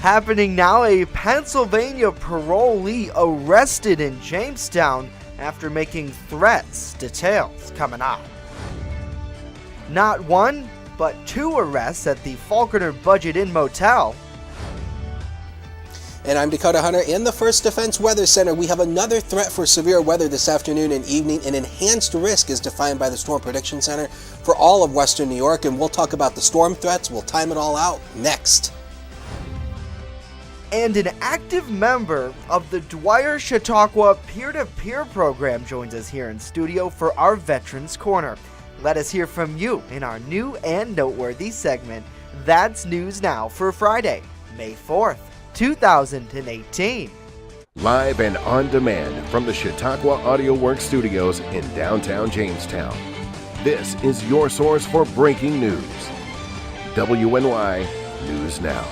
Happening now, a Pennsylvania parolee arrested in Jamestown after making threats. Details coming up. Not one, but two arrests at the Falconer Budget Inn Motel. And I'm Dakota Hunter in the First Defense Weather Center. We have another threat for severe weather this afternoon and evening. An enhanced risk is defined by the Storm Prediction Center for all of Western New York, and we'll talk about the storm threats. We'll time it all out next. And an active member of the Dwyer Chautauqua peer-to-peer program joins us here in studio for our Veterans Corner. Let us hear from you in our new and noteworthy segment, That's News Now, for Friday, May 4th, 2018. Live and on demand from the Chautauqua Audio Works studios in downtown Jamestown. This is your source for breaking news. WNY News Now.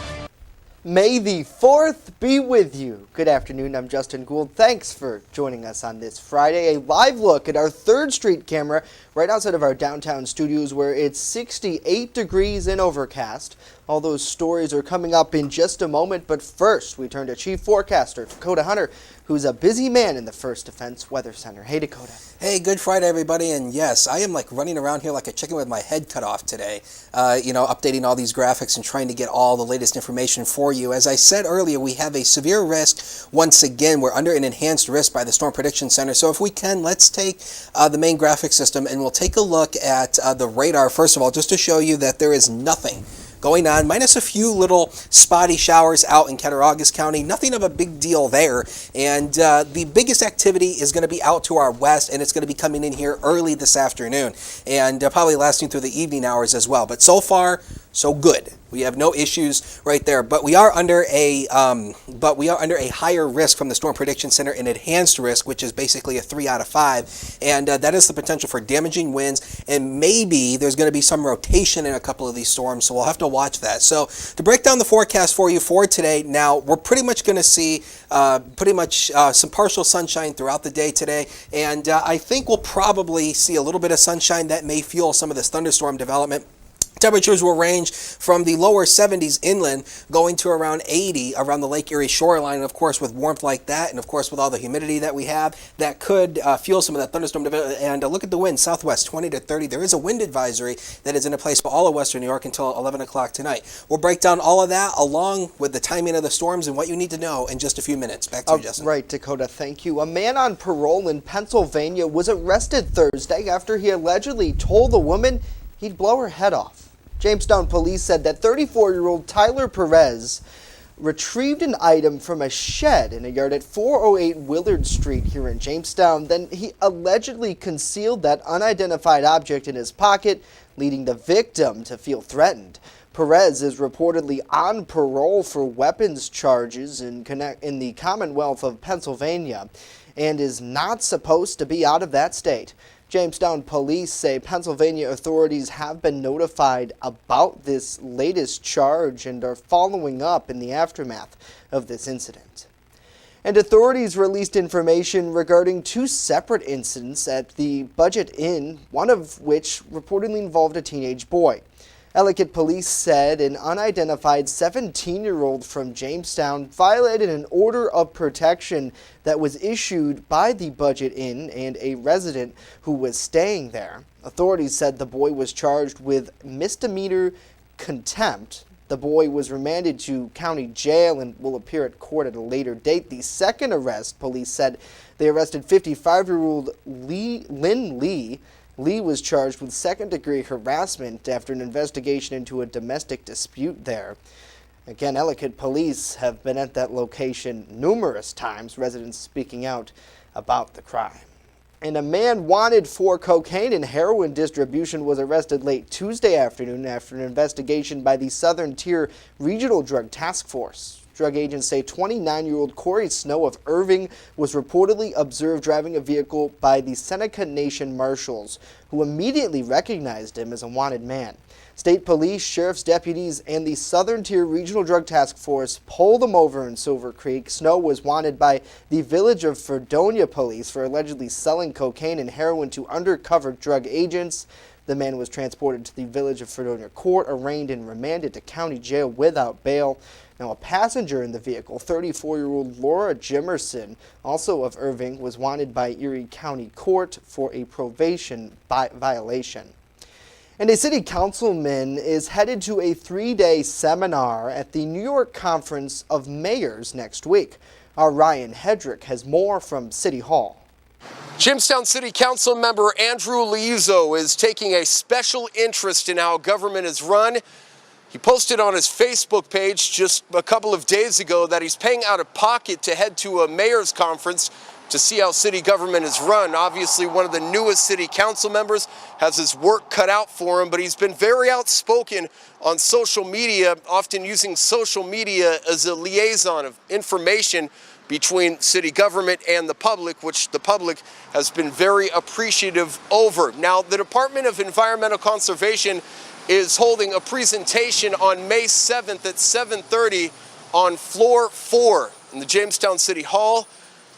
May the 4th be with you. Good afternoon, I'm Justin Gould. Thanks for joining us on this Friday. A live look at our 3rd Street camera right outside of our downtown studios where it's 68 degrees and overcast. All those stories are coming up in just a moment, but first we turn to Chief Forecaster Dakota Hunter, who's a busy man in the First Defense Weather Center. Hey, Dakota. Hey, good Friday, everybody. And yes, I am like running around here like a chicken with my head cut off today, updating all these graphics and trying to get all the latest information for you. As I said earlier, we have a severe risk. Once again, we're under an enhanced risk by the Storm Prediction Center. So if we can, let's take the main graphic system and we'll take a look at the radar, first of all, just to show you that there is nothing going on, minus a few little spotty showers out in Cattaraugus County. Nothing of a big deal there. And the biggest activity is going to be out to our west, and it's going to be coming in here early this afternoon, and probably lasting through the evening hours as well. But so far, so good. We have no issues right there, but we are under a higher risk from the Storm Prediction Center, an enhanced risk, which is basically a 3 out of 5, and that is the potential for damaging winds, and maybe there's going to be some rotation in a couple of these storms, so we'll have to watch that. So to break down the forecast for you for today, now we're pretty much going to see some partial sunshine throughout the day today, and I think we'll probably see a little bit of sunshine that may fuel some of this thunderstorm development. Temperatures will range from the lower 70s inland going to around 80 around the Lake Erie shoreline. And of course, with warmth like that, and of course with all the humidity that we have, that could fuel some of that thunderstorm development. And look at the wind, southwest 20 to 30. There is a wind advisory that is in place for all of Western New York until 11 o'clock tonight. We'll break down all of that along with the timing of the storms and what you need to know in just a few minutes. Back to you, Justin. Right, Dakota, thank you. A man on parole in Pennsylvania was arrested Thursday after he allegedly told a woman he'd blow her head off. Jamestown police said that 34-year-old Tyler Perez retrieved an item from a shed in a yard at 408 Willard Street here in Jamestown. Then he allegedly concealed that unidentified object in his pocket, leading the victim to feel threatened. Perez is reportedly on parole for weapons charges in the Commonwealth of Pennsylvania and is not supposed to be out of that state. Jamestown police say Pennsylvania authorities have been notified about this latest charge and are following up in the aftermath of this incident. And authorities released information regarding 2 separate incidents at the Budget Inn, one of which reportedly involved a teenage boy. Ellicott police said an unidentified 17-year-old from Jamestown violated an order of protection that was issued by the Budget Inn and a resident who was staying there. Authorities said the boy was charged with misdemeanor contempt. The boy was remanded to county jail and will appear at court at a later date. The second arrest, police said they arrested 55-year-old Lynn Lee. Lee was charged with second-degree harassment after an investigation into a domestic dispute there. Again, Ellicott police have been at that location numerous times, residents speaking out about the crime. And a man wanted for cocaine and heroin distribution was arrested late Tuesday afternoon after an investigation by the Southern Tier Regional Drug Task Force. Drug agents say 29-year-old Corey Snow of Irving was reportedly observed driving a vehicle by the Seneca Nation Marshals, who immediately recognized him as a wanted man. State police, sheriff's deputies, and the Southern Tier Regional Drug Task Force pulled him over in Silver Creek. Snow was wanted by the Village of Fredonia police for allegedly selling cocaine and heroin to undercover drug agents. The man was transported to the Village of Fredonia court, arraigned and remanded to county jail without bail. Now, a passenger in the vehicle, 34-year-old Laura Jimerson, also of Irving, was wanted by Erie County Court for a probation violation. And a city councilman is headed to a 3-day seminar at the New York Conference of Mayors next week. Our Ryan Hedrick has more from City Hall. Jamestown City Council member Andrew Liuzzo is taking a special interest in how government is run. He posted on his Facebook page just a couple of days ago that he's paying out of pocket to head to a mayor's conference to see how city government is run. Obviously, one of the newest city council members has his work cut out for him, but he's been very outspoken on social media, often using social media as a liaison of information between city government and the public, which the public has been very appreciative over. Now, the Department of Environmental Conservation is holding a presentation on May 7th at 7:30 on floor 4 in the Jamestown City Hall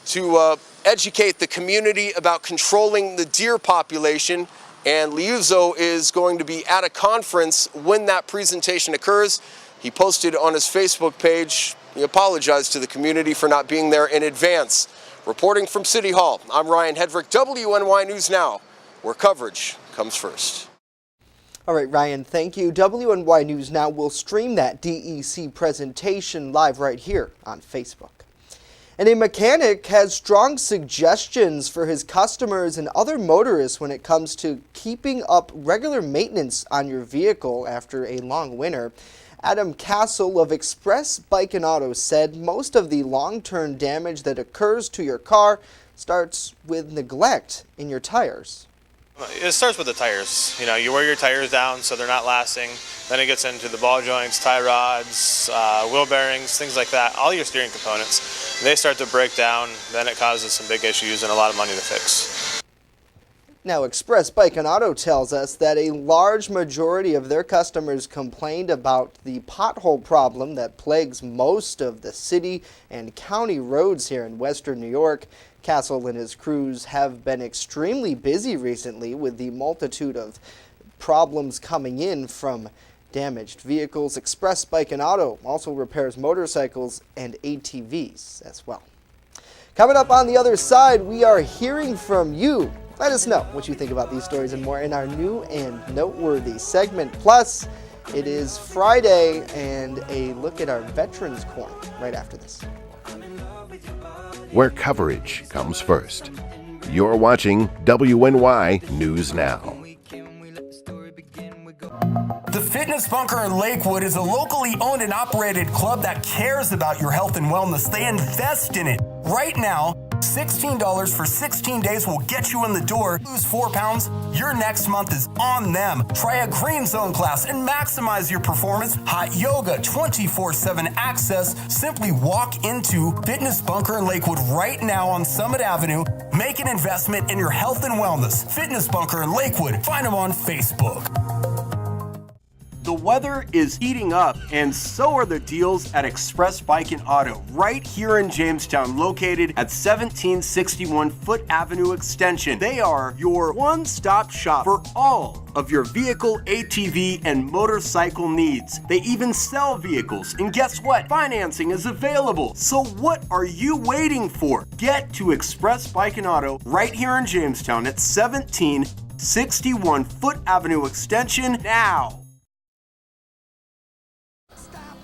to educate the community about controlling the deer population. And Liuzzo is going to be at a conference when that presentation occurs. He posted on his Facebook page, he apologized to the community for not being there in advance. Reporting from City Hall, I'm Ryan Hedrick, WNY News Now, where coverage comes first. All right, Ryan, thank you. WNY News Now will stream that DEC presentation live right here on Facebook. And a mechanic has strong suggestions for his customers and other motorists when it comes to keeping up regular maintenance on your vehicle after a long winter. Adam Castle of Express Bike and Auto said most of the long-term damage that occurs to your car starts with neglect in your tires. It starts with the tires. You know, you wear your tires down so they're not lasting. Then it gets into the ball joints, tie rods, wheel bearings, things like that. All your steering components, they start to break down. Then it causes some big issues and a lot of money to fix. Now, Express Bike and Auto tells us that a large majority of their customers complained about the pothole problem that plagues most of the city and county roads here in western New York. Castle and his crews have been extremely busy recently with the multitude of problems coming in from damaged vehicles. Express Bike and Auto also repairs motorcycles and ATVs as well. Coming up on the other side, we are hearing from you. Let us know what you think about these stories and more in our new and noteworthy segment. Plus, it is Friday and a look at our Veterans Corner right after this. Where coverage comes first. You're watching WNY News Now. The Fitness Bunker in Lakewood is a locally owned and operated club that cares about your health and wellness. They invest in it. Right now, $16 for 16 days will get you in the door. Lose 4 pounds, your next month is on them. Try a green zone class and maximize your performance. Hot yoga, 24/7 access. Simply walk into Fitness Bunker in Lakewood right now on Summit Avenue. Make an investment in your health and wellness. Fitness Bunker in Lakewood. Find them on Facebook. The weather is heating up, and so are the deals at Express Bike and Auto, right here in Jamestown, located at 1761 Foot Avenue Extension. They are your one-stop shop for all of your vehicle, ATV, and motorcycle needs. They even sell vehicles, and guess what? Financing is available. So what are you waiting for? Get to Express Bike and Auto right here in Jamestown at 1761 Foot Avenue Extension now.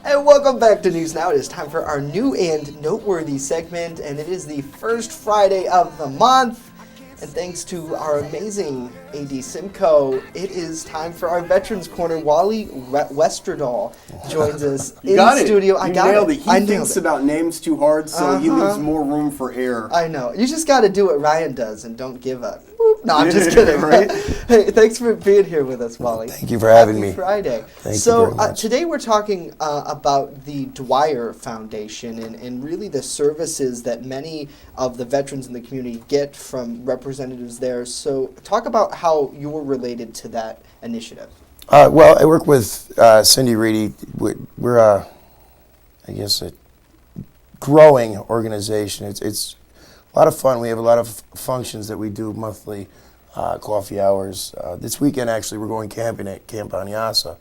And welcome back to News Now. It is time for our new and noteworthy segment, and it is the first Friday of the month. And thanks to our amazing AD Simcoe, it is time for our Veterans Corner. Wally Westerdahl joins us in the studio. I nailed it. He thinks about names too hard, so he leaves more room for error. I know. You just got to do what Ryan does and don't give up. No, I'm just kidding. Right? Hey, thanks for being here with us, Wally. Thank you for having me. Happy Friday. Thank you very much. Today we're talking about the Dwyer Foundation and really the services that many of the veterans in the community get from representatives there. So talk about how you're related to that initiative. Well, I work with Cindy Reedy. We're I guess, a growing organization. It's a lot of fun. We have a lot of functions that we do monthly, coffee hours. This weekend, actually, we're going camping at Camp Anyasa.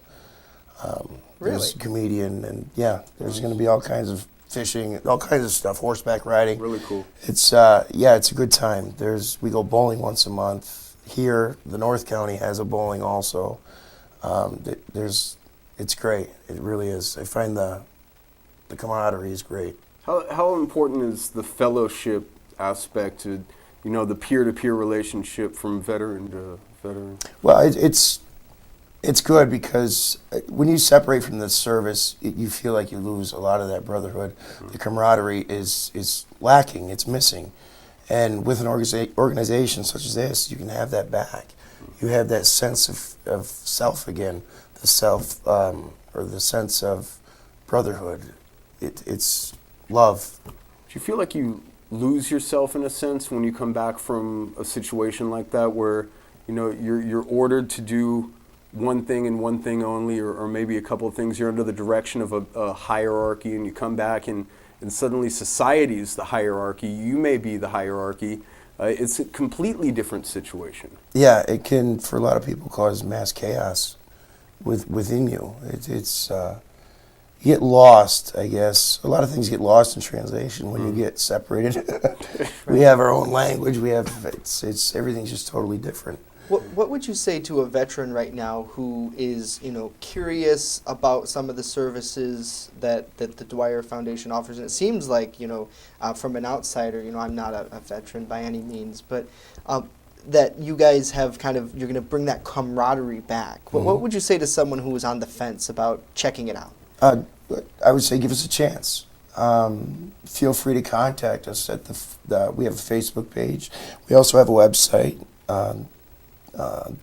There's a comedian, and there's going to be all kinds of fishing, all kinds of stuff, horseback riding. Really cool. It's it's a good time. We go bowling once a month. Here, the North County has a bowling also. It's great. It really is. I find the camaraderie is great. How important is the fellowship aspect to, the peer-to-peer relationship from veteran to veteran? Well, it's good because when you separate from the service, you feel like you lose a lot of that brotherhood. The camaraderie is lacking. It's missing. And with an organization such as this, you can have that back. You have that sense of self again, the self or the sense of brotherhood. It's love. Do you feel like you lose yourself in a sense when you come back from a situation like that, where you're ordered to do one thing and one thing only, or maybe a couple of things? You're under the direction of a hierarchy, and you come back and suddenly society is the hierarchy. You may be the hierarchy. It's a completely different situation. Yeah, it can, for a lot of people, cause mass chaos within you. You get lost, I guess. A lot of things get lost in translation when you get separated. We have our own language. It's everything's just totally different. What would you say to a veteran right now who is, curious about some of the services that the Dwyer Foundation offers? And it seems like, from an outsider, I'm not a veteran by any means, but that you guys have you're going to bring that camaraderie back. Mm-hmm. What would you say to someone who is on the fence about checking it out? I would say give us a chance. Feel free to contact us at we have a Facebook page. We also have a website.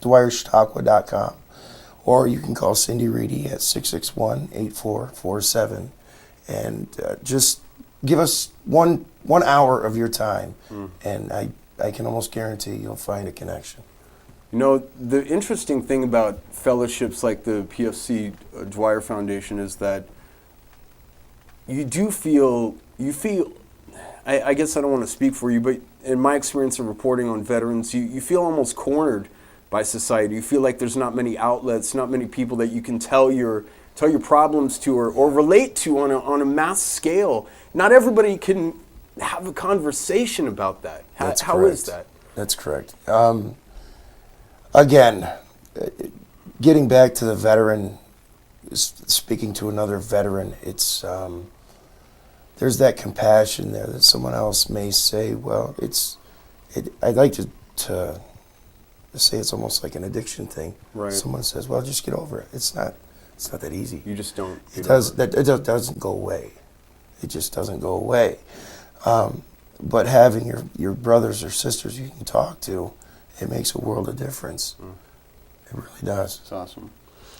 DwyerChautauqua.com, or you can call Cindy Reedy at 661-8447, and just give us one hour of your time, and I can almost guarantee you'll find a connection. The interesting thing about fellowships like the PFC Dwyer Foundation is that you feel, I guess I don't want to speak for you, but in my experience of reporting on veterans, you feel almost cornered by society. You feel like there's not many outlets, not many people that you can tell your problems to or relate to on a mass scale. Not everybody can have a conversation about that. How is that? That's correct. Again, getting back to the veteran, speaking to another veteran, it's there's that compassion there that someone else may say, well, I'd like to say it's almost like an addiction thing. Right. Someone says, well, just get over it. It's not that easy. You just don't. It doesn't go away. It just doesn't go away. But having your brothers or sisters you can talk to, it makes a world of difference. It really does. It's awesome.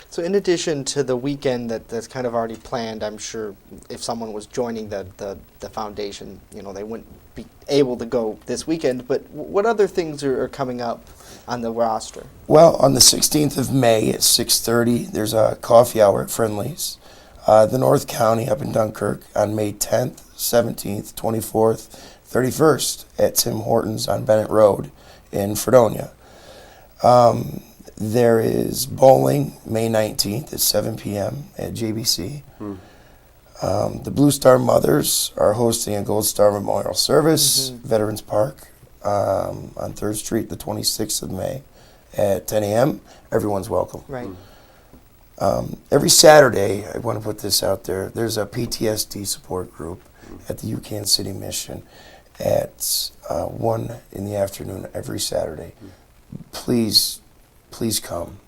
So in addition to the weekend that's kind of already planned, I'm sure if someone was joining the foundation, they wouldn't be able to go this weekend, but what other things are coming up on the roster? Well, on the 16th of May at 6:30, there's a coffee hour at Friendly's. The North County up in Dunkirk on May 10th, 17th, 24th, 31st at Tim Hortons on Bennett Road in Fredonia. There is bowling May 19th at 7 p.m. at JBC. The Blue Star Mothers are hosting a Gold Star Memorial Service, Veterans Park, on 3rd Street, the 26th of May at 10 a.m. Everyone's welcome. Right. Every Saturday, I want to put this out there, there's a PTSD support group at the UCAN City Mission at 1 in the afternoon every Saturday. Please come.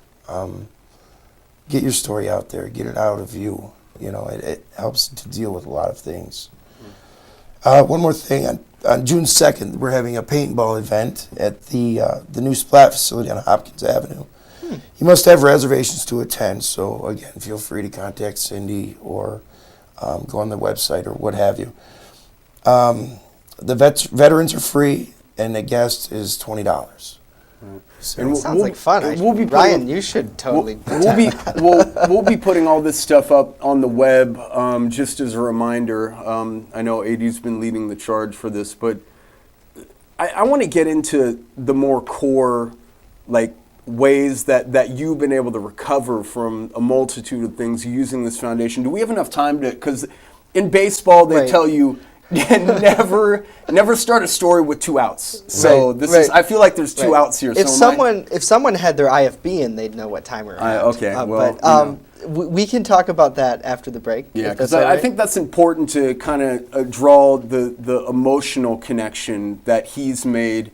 Get your story out there. Get it out of you. It helps to deal with a lot of things. One more thing. On June 2nd, we're having a paintball event at the new Splat facility on Hopkins Avenue. You must have reservations to attend, so again, feel free to contact Cindy or go on the website or what have you. The veterans are free, and the guest is $20. So sounds like fun. Ryan, you should totally. We'll be putting all this stuff up on the web, just as a reminder. I know AD's been leading the charge for this, but I want to get into the more core, like ways that you've been able to recover from a multitude of things using this foundation. Do we have enough time to, because in baseball they Right. tell you never start a story with 2 outs. So Right, this right. is, I feel like there's 2 Right. outs here. If so someone had their IFB in, they'd know what time we're at. okay, well, but we can talk about that after the break. yeah, if because that's all I right. think that's important to kind of draw the emotional connection that he's made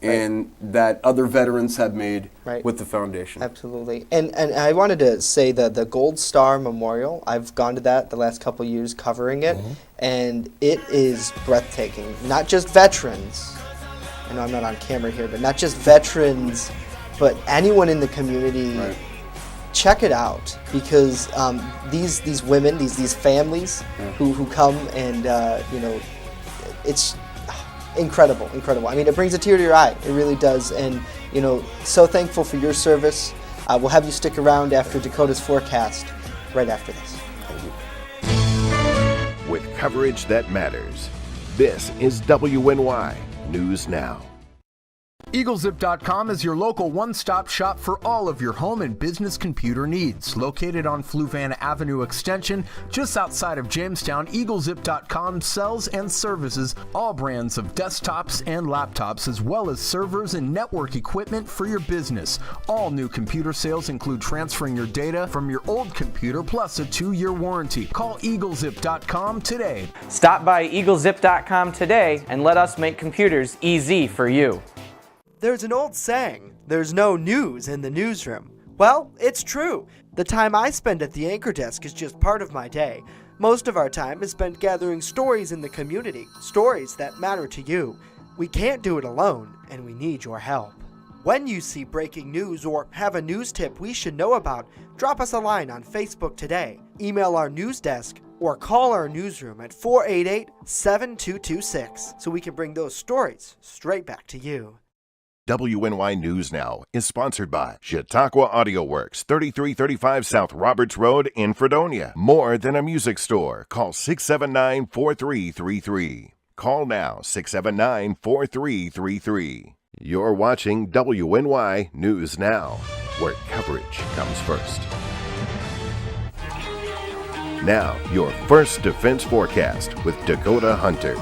and that other veterans have made Right. with the foundation. Absolutely. And I wanted to say that the Gold Star Memorial, I've gone to that the last couple years covering it, and it is breathtaking. Not just veterans, I know I'm not on camera here, but not just veterans, but anyone in the community. Right. Check it out, because these women, these families who come and it's incredible. I mean, it brings a tear to your eye. It really does. And so thankful for your service. We'll have you stick around after Dakota's forecast, right after this. With coverage that matters, this is WNY News Now. EagleZip.com is your local one-stop shop for all of your home and business computer needs. Located on Fluvanna Avenue Extension, just outside of Jamestown, EagleZip.com sells and services all brands of desktops and laptops, as well as servers and network equipment for your business. All new computer sales include transferring your data from your old computer plus a 2-year warranty. Call EagleZip.com today. Stop by EagleZip.com today and let us make computers easy for you. There's an old saying, there's no news in the newsroom. Well, it's true. The time I spend at the anchor desk is just part of my day. Most of our time is spent gathering stories in the community, stories that matter to you. We can't do it alone, and we need your help. When you see breaking news or have a news tip we should know about, drop us a line on Facebook today, email our news desk, or call our newsroom at 488-7226 so we can bring those stories straight back to you. WNY News Now is sponsored by Chautauqua Audio Works, 3335 South Roberts Road in Fredonia. More than a music store. Call 679-4333. Call now, 679-4333. You're watching WNY News Now, where coverage comes first. Now, your first defense forecast with Dakota Hunter.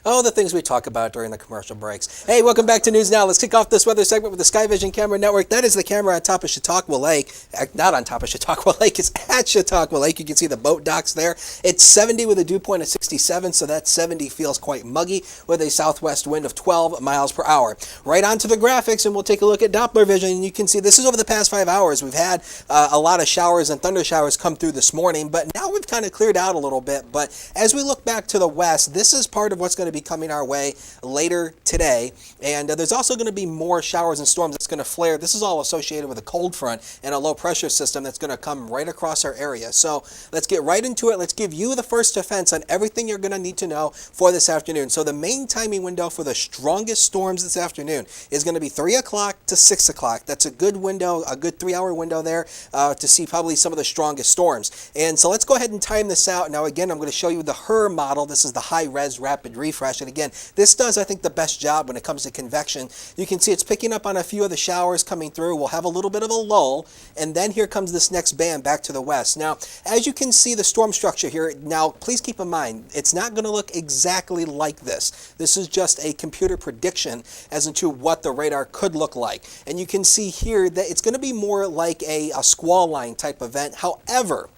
Oh, the things we talk about during the commercial breaks. Hey, welcome back to News Now. Let's kick off this weather segment with the Sky Vision Camera Network. That is the camera on top of Chautauqua Lake. Not on top of Chautauqua Lake, it's at Chautauqua Lake. You can see the boat docks there. It's 70 with a dew point of 67, so that 70 feels quite muggy with a southwest wind of 12 miles per hour. Right onto the graphics, and we'll take a look at Doppler vision. And you can see this is over the past 5 hours. We've had a lot of showers and thunder showers come through this morning, but now we've kind of cleared out a little bit. But as we look back to the west, this is part of what's going to be coming our way later today, and there's also going to be more showers and storms that's going to flare. This is all associated with a cold front and a low pressure system that's going to come right across our area. So let's get right into it. Let's give you the first defense on everything you're going to need to know for this afternoon. So the main timing window for the strongest storms this afternoon is going to be 3 o'clock to 6 o'clock. That's a good window, a good 3-hour window there to see probably some of the strongest storms. And so let's go ahead and time this out. Now again, I'm going to show you the HRRR model. This is the high-res rapid refresh, and again, this does, I think, the best job when it comes to convection. You can see it's picking up on a few of the showers coming through. We'll have a little bit of a lull, and then here comes this next band back to the west. Now, as you can see the storm structure here, now please keep in mind, it's not going to look exactly like this. This is just a computer prediction as into what the radar could look like. And you can see here that it's going to be more like a squall line type event. However,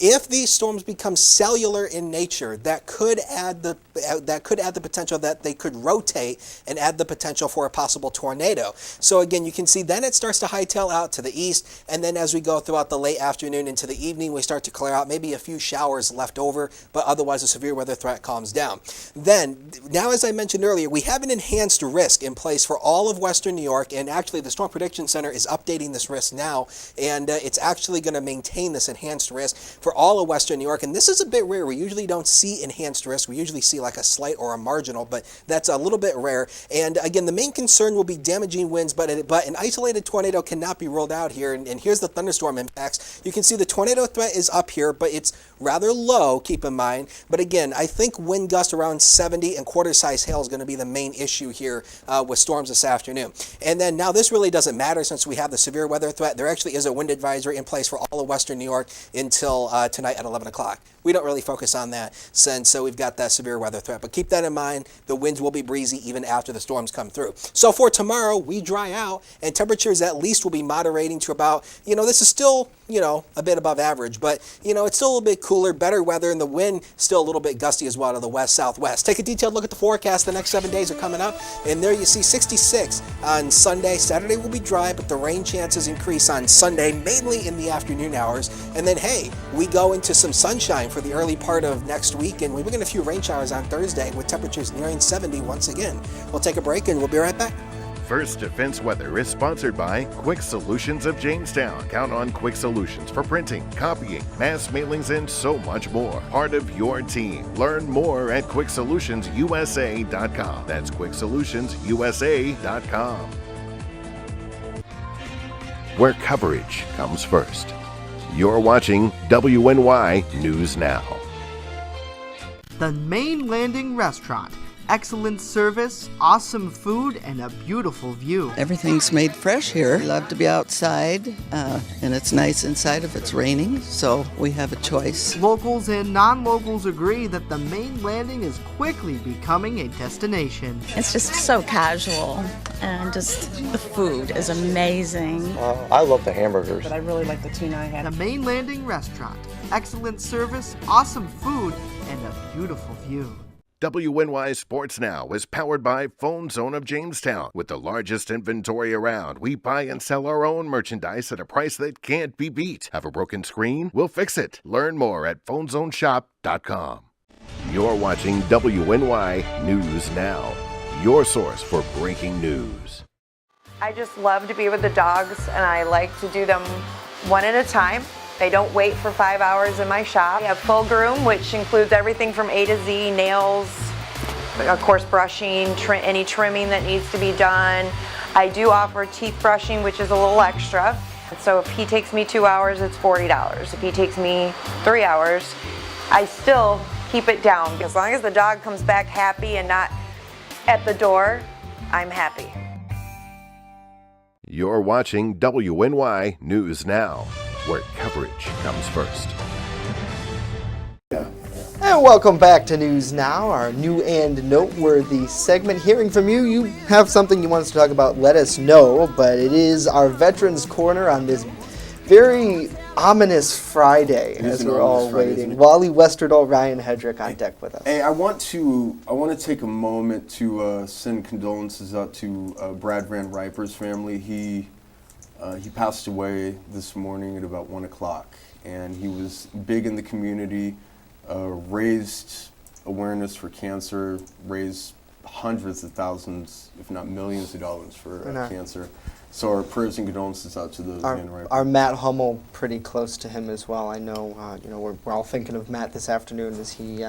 if these storms become cellular in nature, that could add the potential that they could rotate and add the potential for a possible tornado. So again, you can see then it starts to hightail out to the east, and then as we go throughout the late afternoon into the evening, we start to clear out, maybe a few showers left over, but otherwise a severe weather threat calms down. Then, now as I mentioned earlier, we have an enhanced risk in place for all of Western New York, and actually the Storm Prediction Center is updating this risk now, and it's actually going to maintain this enhanced risk for for all of Western New York, and this is a bit rare. We usually don't see enhanced risk. We usually see like a slight or a marginal, but that's a little bit rare. And again, the main concern will be damaging winds, but an isolated tornado cannot be ruled out here. And here's the thunderstorm impacts. You can see the tornado threat is up here, but it's rather low, keep in mind. But again, I think wind gusts around 70 and quarter-size hail is going to be the main issue here with storms this afternoon. And then now this really doesn't matter since we have the severe weather threat. There actually is a wind advisory in place for all of Western New York until tonight at 11 o'clock. We don't really focus on that since we've got that severe weather threat. But keep that in mind. The winds will be breezy even after the storms come through. So for tomorrow, we dry out and temperatures at least will be moderating to about, this is still, a bit above average, but, it's still a little bit cooler, better weather, and the wind still a little bit gusty as well to the west-southwest. Take a detailed look at the forecast. The next 7 days are coming up, and there you see 66 on Sunday. Saturday will be dry, but the rain chances increase on Sunday, mainly in the afternoon hours. And then, hey, we go into some sunshine for the early part of next week, and we're getting a few rain showers on Thursday with temperatures nearing 70 once again. We'll take a break, and we'll be right back. First Defense Weather is sponsored by Quick Solutions of Jamestown. Count on Quick Solutions for printing, copying, mass mailings, and so much more. Part of your team. Learn more at QuickSolutionsUSA.com. That's QuickSolutionsUSA.com. Where coverage comes first. You're watching WNY News Now. The Main Landing Restaurant. Excellent service, awesome food, and a beautiful view. Everything's made fresh here. We love to be outside, and it's nice inside if it's raining, so we have a choice. Locals and non-locals agree that the Main Landing is quickly becoming a destination. It's just so casual, and just the food is amazing. I love the hamburgers. But I really like the tuna I had. The Main Landing Restaurant. Excellent service, awesome food, and a beautiful view. WNY Sports Now is powered by Phone Zone of Jamestown. With the largest inventory around, we buy and sell our own merchandise at a price that can't be beat. Have a broken screen? We'll fix it. Learn more at PhoneZoneShop.com. You're watching WNY News Now, your source for breaking news. I just love to be with the dogs, and I like to do them one at a time. They don't wait for 5 hours in my shop. We have full groom, which includes everything from A to Z, nails, of course brushing, any trimming that needs to be done. I do offer teeth brushing, which is a little extra. So if he takes me 2 hours, it's $40. If he takes me 3 hours, I still keep it down. As long as the dog comes back happy and not at the door, I'm happy. You're watching WNY News Now, where coverage comes first. And welcome back to News Now, our new and noteworthy segment. Hearing from you, you have something you want us to talk about, let us know. But it is our Veterans Corner on this very ominous Friday as we're all waiting. Wally Westerdahl, Ryan Hedrick on deck with us. Hey, I want to take a moment to send condolences out to Brad Van Riper's family. He passed away this morning at about 1 o'clock, and he was big in the community, raised awareness for cancer, raised hundreds of thousands, if not millions of dollars for cancer. So our prayers and condolences out to the Van Riper. Our Matt Hummel, pretty close to him as well. I know, we're all thinking of Matt this afternoon as he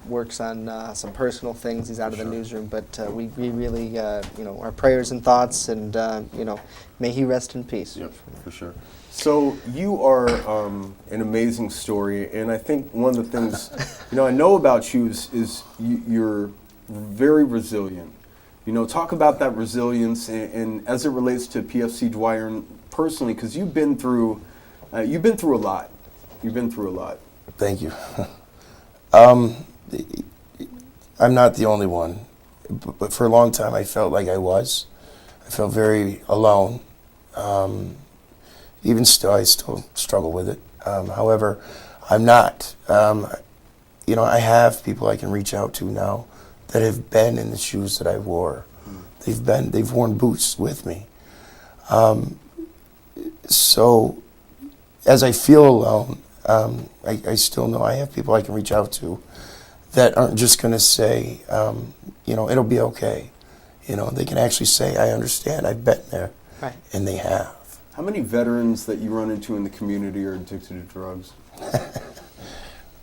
works on some personal things. He's out of the newsroom, but we really, our prayers and thoughts, and may he rest in peace. Yep, for sure. So you are an amazing story, and I think one of the things I know about you is you're very resilient. Talk about that resilience, and as it relates to PFC Dwyer personally, because you've been through a lot. You've been through a lot. Thank you. I'm not the only one, but for a long time I felt like I was. I felt very alone. Even still, I still struggle with it. However, I'm not. I have people I can reach out to now that have been in the shoes that I wore. They've worn boots with me. So as I feel alone, I still know I have people I can reach out to that aren't just going to say, it'll be okay. They can actually say, I understand, I've been there. Right. And they have. How many veterans that you run into in the community are addicted to drugs?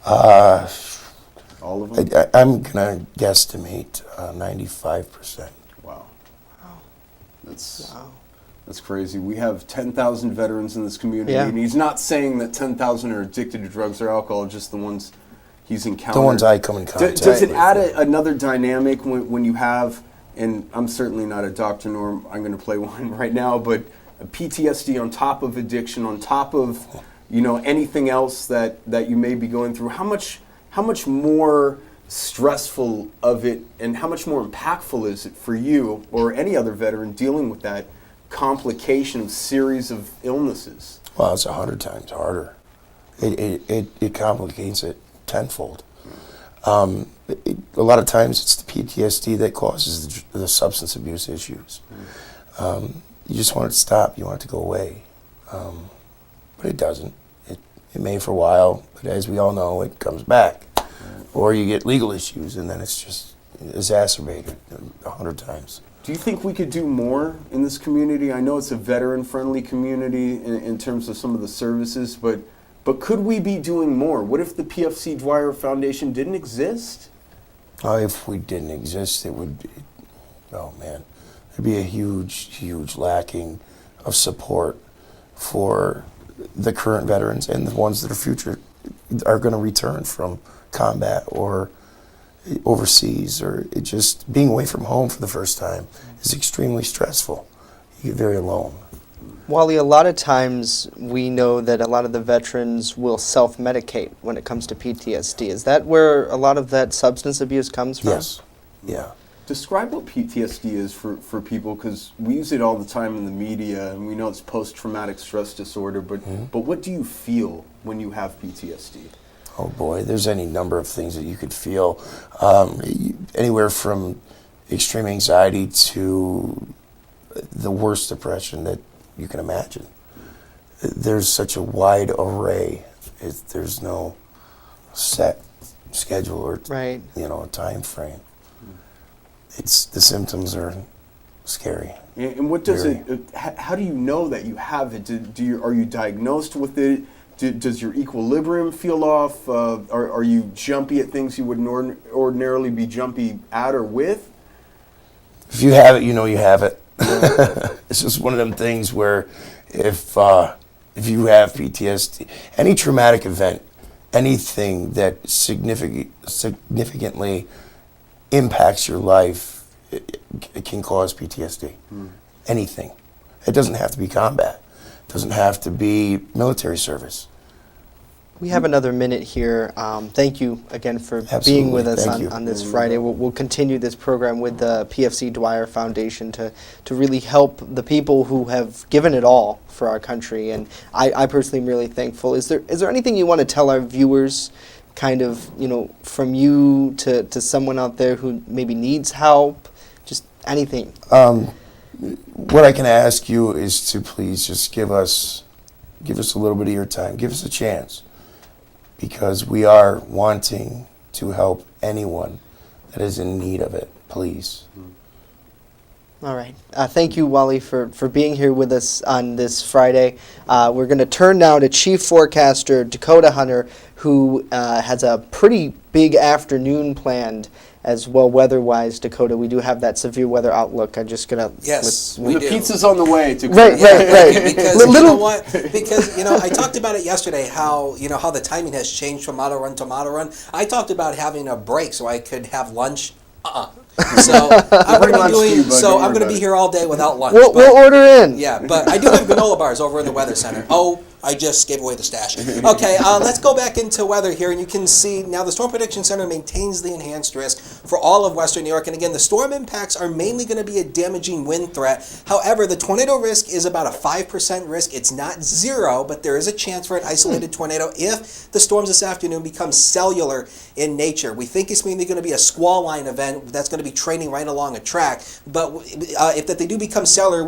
All of them? I'm going to guesstimate 95%. Wow. That's crazy. We have 10,000 veterans in this community, Yeah. and he's not saying that 10,000 are addicted to drugs or alcohol, just the ones he's encountered. The ones I come in contact Does it with. add another dynamic when you have, and I'm certainly not a doctor, nor I'm going to play one right now, but a PTSD on top of addiction, on top of anything else that you may be going through, how much more stressful of it and how much more impactful is it for you or any other veteran dealing with that complication of series of illnesses? Well, it's 100 times harder. It complicates it tenfold. A lot of times it's the PTSD that causes the substance abuse issues. You just want it to stop. You want it to go away. But it doesn't. It may for a while, but as we all know, it comes back. Or you get legal issues, and then it's just exacerbated 100 times. Do you think we could do more in this community? I know it's a veteran-friendly community in terms of some of the services, but could we be doing more? What if the PFC Dwyer Foundation didn't exist? If we didn't exist, it would be, oh man, there'd be a huge lacking of support for the current veterans and the ones that are going to return from combat or overseas, or it just being away from home for the first time is extremely stressful. You get very alone. Wally, a lot of times we know that a lot of the veterans will self-medicate when it comes to PTSD. Is that where a lot of that substance abuse comes from? Yes. Yeah. Describe what PTSD is for people, because we use it all the time in the media, and we know it's post-traumatic stress disorder, but what do you feel when you have PTSD? Oh boy, there's any number of things that you could feel. Anywhere from extreme anxiety to the worst depression that you can imagine. There's such a wide array. There's no set schedule or a time frame. The symptoms are scary. And what does how do you know that you have it? Are you diagnosed with it? Does your equilibrium feel off? Are you jumpy at things you would ordinarily be jumpy at or with? If you have it, you know you have it. It's just one of them things where if you have PTSD, any traumatic event, anything that significantly impacts your life, it can cause PTSD. Anything. It doesn't have to be combat. It doesn't have to be military service. We have another minute here. Thank you again for being with us on this Friday. We'll continue this program with the PFC Dwyer Foundation to really help the people who have given it all for our country. And I personally am really thankful. Is there anything you want to tell our viewers, kind of, from you to someone out there who maybe needs help? Just anything. What I can ask you is to please just give us a little bit of your time. Give us a chance. Because we are wanting to help anyone that is in need of it, please. All right. Thank you, Wally, for being here with us on this Friday. We're going to turn now to Chief Forecaster Dakota Hunter, who has a pretty big afternoon planned as well weather-wise. Dakota, we do have that severe weather outlook. I'm just going to... Yes, the pizza's on the way. Right. Because you know what? Because I talked about it yesterday. How how the timing has changed from auto run to auto run. I talked about having a break so I could have lunch. So I'm going to be here all day without lunch. We'll order in. Yeah, but I do have granola bars over in the weather center. Oh, I just gave away the stash. Okay, let's go back into weather here, and you can see now the Storm Prediction Center maintains the enhanced risk for all of Western New York. And again, the storm impacts are mainly going to be a damaging wind threat. However, the tornado risk is about a 5% risk. It's not zero, but there is a chance for an isolated tornado if the storms this afternoon become cellular in nature. We think it's mainly going to be a squall line event that's going to be training right along a track. But if they do become cellular,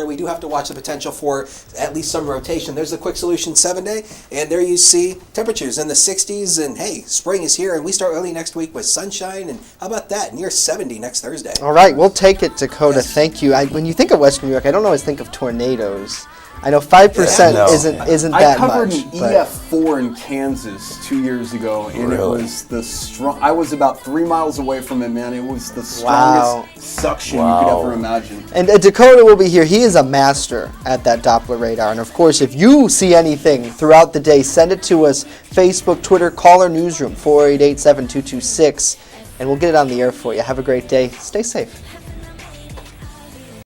we do have to watch the potential for at least some rotation. There's the Quick Solution 7-day, and there you see temperatures in the 60s, and hey, spring is here, and we start early next week with sunshine, and how about that, near 70 next Thursday. All right, we'll take it, Dakota. Yes. Thank you. When you think of Western New York, I don't always think of tornadoes. I know 5% no. isn't I that covered much. an but- EF4 in Kansas 2 years ago, and it Really? was the strong. I was about 3 miles away from it, man. It was the Wow. strongest suction you could ever imagine. And Dakota will be here. He is a master at that Doppler radar. And of course, if you see anything throughout the day, send it to us. Facebook, Twitter, call our newsroom, 488-7226, and we'll get it on the air for you. Have a great day. Stay safe.